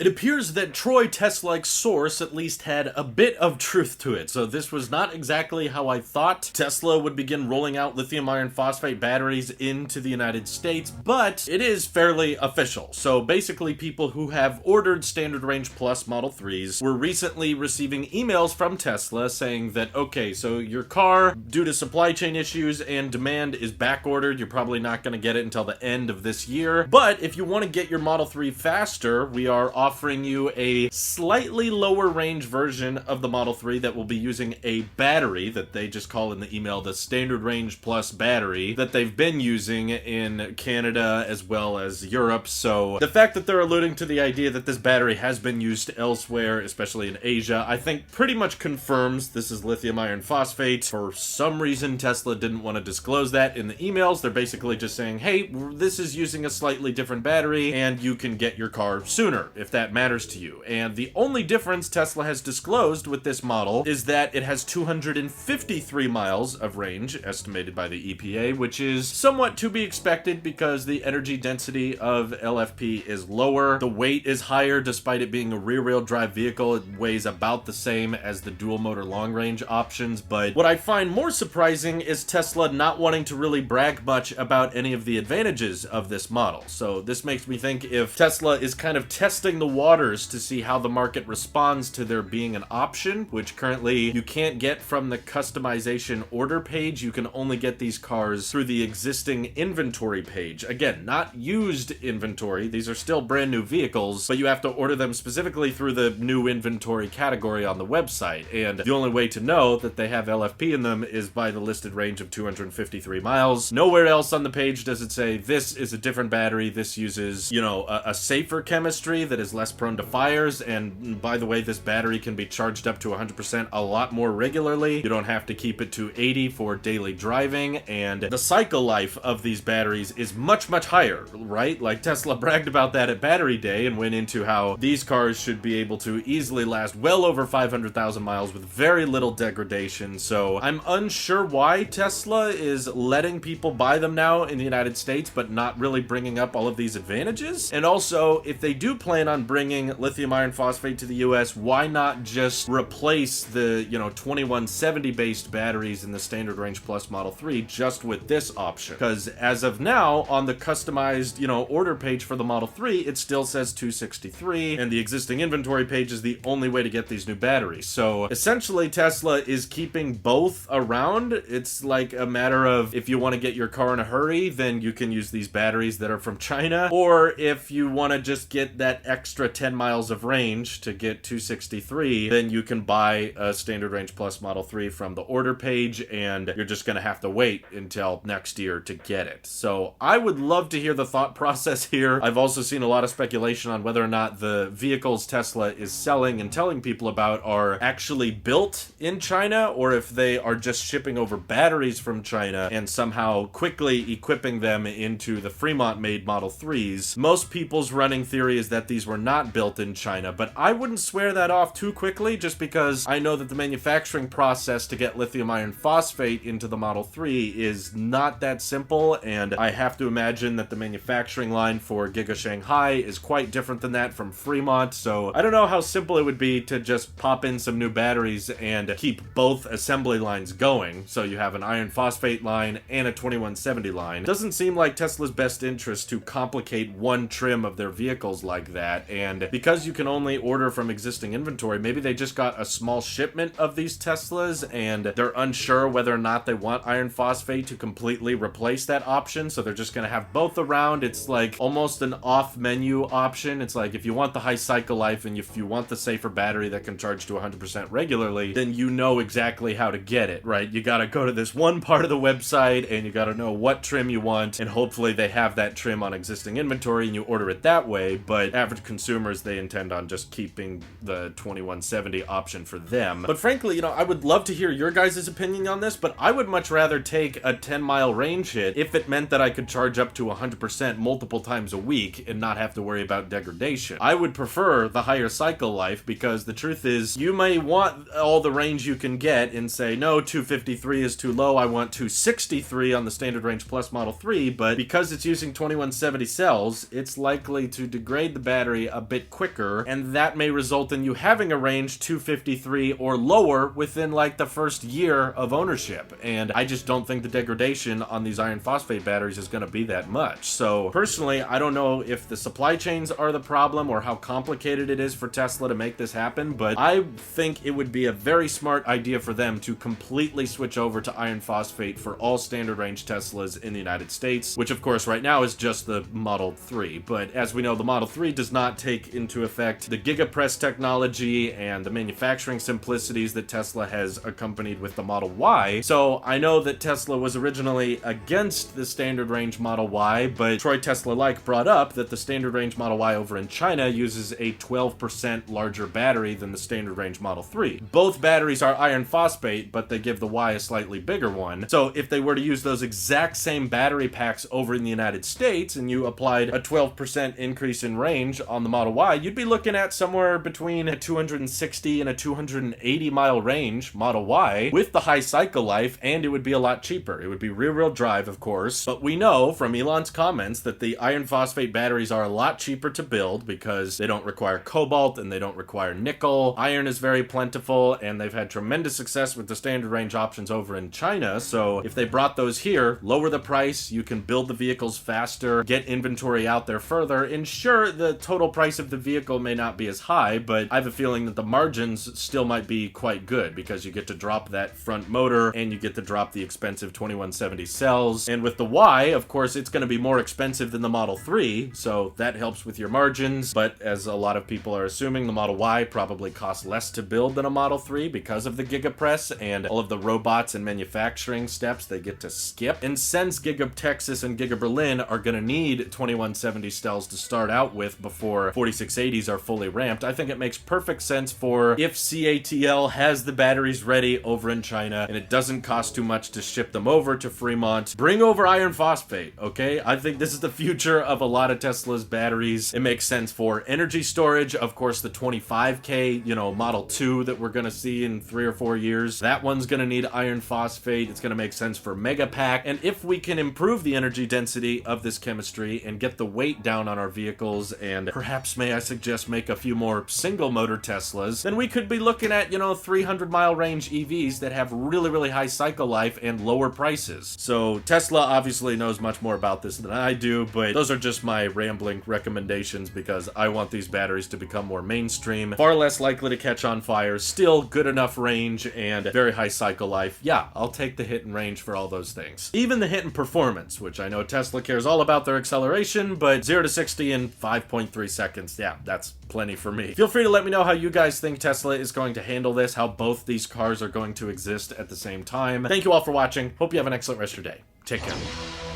It appears that Troy Tesla's source at least had a bit of truth to it, so this was not exactly how I thought Tesla would begin rolling out lithium iron phosphate batteries into the United States, but it is fairly official. So basically people who have ordered Standard Range Plus Model 3s were recently receiving emails from Tesla saying that, okay, so your car, due to supply chain issues and demand, is back ordered. You're probably not going to get it until the end of this year, but if you want to get your Model 3 faster, we are offering you a slightly lower range version of the Model 3 that will be using a battery that they just call in the email the Standard Range Plus battery that they've been using in Canada as well as Europe. So the fact that they're alluding to the idea that this battery has been used elsewhere, especially in Asia, I think pretty much confirms this is lithium iron phosphate. For some reason, Tesla didn't want to disclose that in the emails. They're basically just saying, hey, this is using a slightly different battery and you can get your car sooner if that matters to you. And the only difference Tesla has disclosed with this model is that it has 253 miles of range estimated by the EPA, which is somewhat to be expected because the energy density of LFP is lower. The weight is higher despite it being a rear-wheel drive vehicle. It weighs about the same as the dual motor long range options. But what I find more surprising is Tesla not wanting to really brag much about any of the advantages of this model. So this makes me think if Tesla is kind of testing the waters to see how the market responds to there being an option, which currently you can't get from the customization order page. You can only get these cars through the existing inventory page. Again, not used inventory. These are still brand new vehicles, but you have to order them specifically through the new inventory category on the website. And the only way to know that they have LFP in them is by the listed range of 253 miles. Nowhere else on the page does it say this is a different battery. This uses, a safer chemistry that is less prone to fires, and by the way, this battery can be charged up to 100% a lot more regularly. You don't have to keep it to 80 for daily driving, and the cycle life of these batteries is much, much higher, right? Like Tesla bragged about that at Battery Day and went into how these cars should be able to easily last well over 500,000 miles with very little degradation. So I'm unsure why Tesla is letting people buy them now in the United States, but not really bringing up all of these advantages. And also, if they do plan on bringing lithium iron phosphate to the US, why not just replace the, 2170 based batteries in the Standard Range Plus Model 3 just with this option? Because as of now, on the customized, order page for the Model 3, it still says 263, and the existing inventory page is the only way to get these new batteries. So essentially, Tesla is keeping both around. It's like a matter of if you want to get your car in a hurry, then you can use these batteries that are from China, or if you want to just get that extra 10 miles of range to get 263, then you can buy a Standard Range Plus Model 3 from the order page, and you're just going to have to wait until next year to get it. So I would love to hear the thought process here. I've also seen a lot of speculation on whether or not the vehicles Tesla is selling and telling people about are actually built in China, or if they are just shipping over batteries from China and somehow quickly equipping them into the Fremont-made Model 3s. Most people's running theory is that these were not built in China, but I wouldn't swear that off too quickly just because I know that the manufacturing process to get lithium iron phosphate into the Model 3 is not that simple, and I have to imagine that the manufacturing line for Giga Shanghai is quite different than that from Fremont, so I don't know how simple it would be to just pop in some new batteries and keep both assembly lines going, so you have an iron phosphate line and a 2170 line. It doesn't seem like Tesla's best interest to complicate one trim of their vehicles like that, and because you can only order from existing inventory, maybe they just got a small shipment of these Teslas and they're unsure whether or not they want iron phosphate to completely replace that option, so they're just going to have both around. It's like almost an off-menu option. It's like if you want the high cycle life and if you want the safer battery that can charge to 100% regularly, then you know exactly how to get it, right? You got to go to this one part of the website and you got to know what trim you want, and hopefully they have that trim on existing inventory and you order it that way. But average consumers, they intend on just keeping the 2170 option for them. But frankly, I would love to hear your guys' opinion on this, but I would much rather take a 10-mile range hit if it meant that I could charge up to 100% multiple times a week and not have to worry about degradation. I would prefer the higher cycle life because the truth is you may want all the range you can get and say, no, 253 is too low, I want 263 on the Standard Range Plus Model 3, but because it's using 2170 cells, it's likely to degrade the battery a bit quicker, and that may result in you having a range 253 or lower within like the first year of ownership. And I just don't think the degradation on these iron phosphate batteries is going to be that much. So personally, I don't know if the supply chains are the problem or how complicated it is for Tesla to make this happen, but I think it would be a very smart idea for them to completely switch over to iron phosphate for all standard range Teslas in the United States, which of course right now is just the Model 3. But as we know, the Model 3 does not take into effect the gigapress technology and the manufacturing simplicities that Tesla has accompanied with the Model Y. So I know that Tesla was originally against the standard range Model Y, but Troy Tesla-like brought up that the standard range Model Y over in China uses a 12% larger battery than the standard range Model 3. Both batteries are iron phosphate, but they give the Y a slightly bigger one. So if they were to use those exact same battery packs over in the United States and you applied a 12% increase in range on the Model Y, you'd be looking at somewhere between a 260 and a 280 mile range Model Y with the high cycle life, and it would be a lot cheaper. It would be rear-wheel drive, of course, but we know from Elon's comments that the iron phosphate batteries are a lot cheaper to build because they don't require cobalt and they don't require nickel. Iron is very plentiful, and they've had tremendous success with the standard range options over in China. So if they brought those here, lower the price, you can build the vehicles faster, get inventory out there further, and sure, the total price of the vehicle may not be as high, but I have a feeling that the margins still might be quite good because you get to drop that front motor and you get to drop the expensive 2170 cells. And with the Y, of course, it's going to be more expensive than the Model 3, so that helps with your margins. But as a lot of people are assuming, the Model Y probably costs less to build than a Model 3 because of the gigapress and all of the robots and manufacturing steps they get to skip. And since Giga Texas and Giga Berlin are going to need 2170 cells to start out with before 4680s are fully ramped, I think it makes perfect sense for, if CATL has the batteries ready over in China and it doesn't cost too much to ship them over to Fremont, bring over iron phosphate, okay? I think this is the future of a lot of Tesla's batteries. It makes sense for energy storage. Of course, the 25K, Model 2 that we're going to see in 3 or 4 years, that one's going to need iron phosphate. It's going to make sense for Megapack. And if we can improve the energy density of this chemistry and get the weight down on our vehicles, and perhaps, may I suggest, make a few more single motor Teslas, then we could be looking at, 300 mile range EVs that have really, really high cycle life and lower prices. So Tesla obviously knows much more about this than I do, but those are just my rambling recommendations because I want these batteries to become more mainstream, far less likely to catch on fire, still good enough range and very high cycle life. Yeah, I'll take the hit and range for all those things. Even the hit and performance, which I know Tesla cares all about their acceleration, but 0 to 60 in 5.3 seconds, yeah, that's plenty for me. Feel free to let me know how you guys think Tesla is going to handle this, how both these cars are going to exist at the same time. Thank you all for watching. Hope you have an excellent rest of your day. Take care.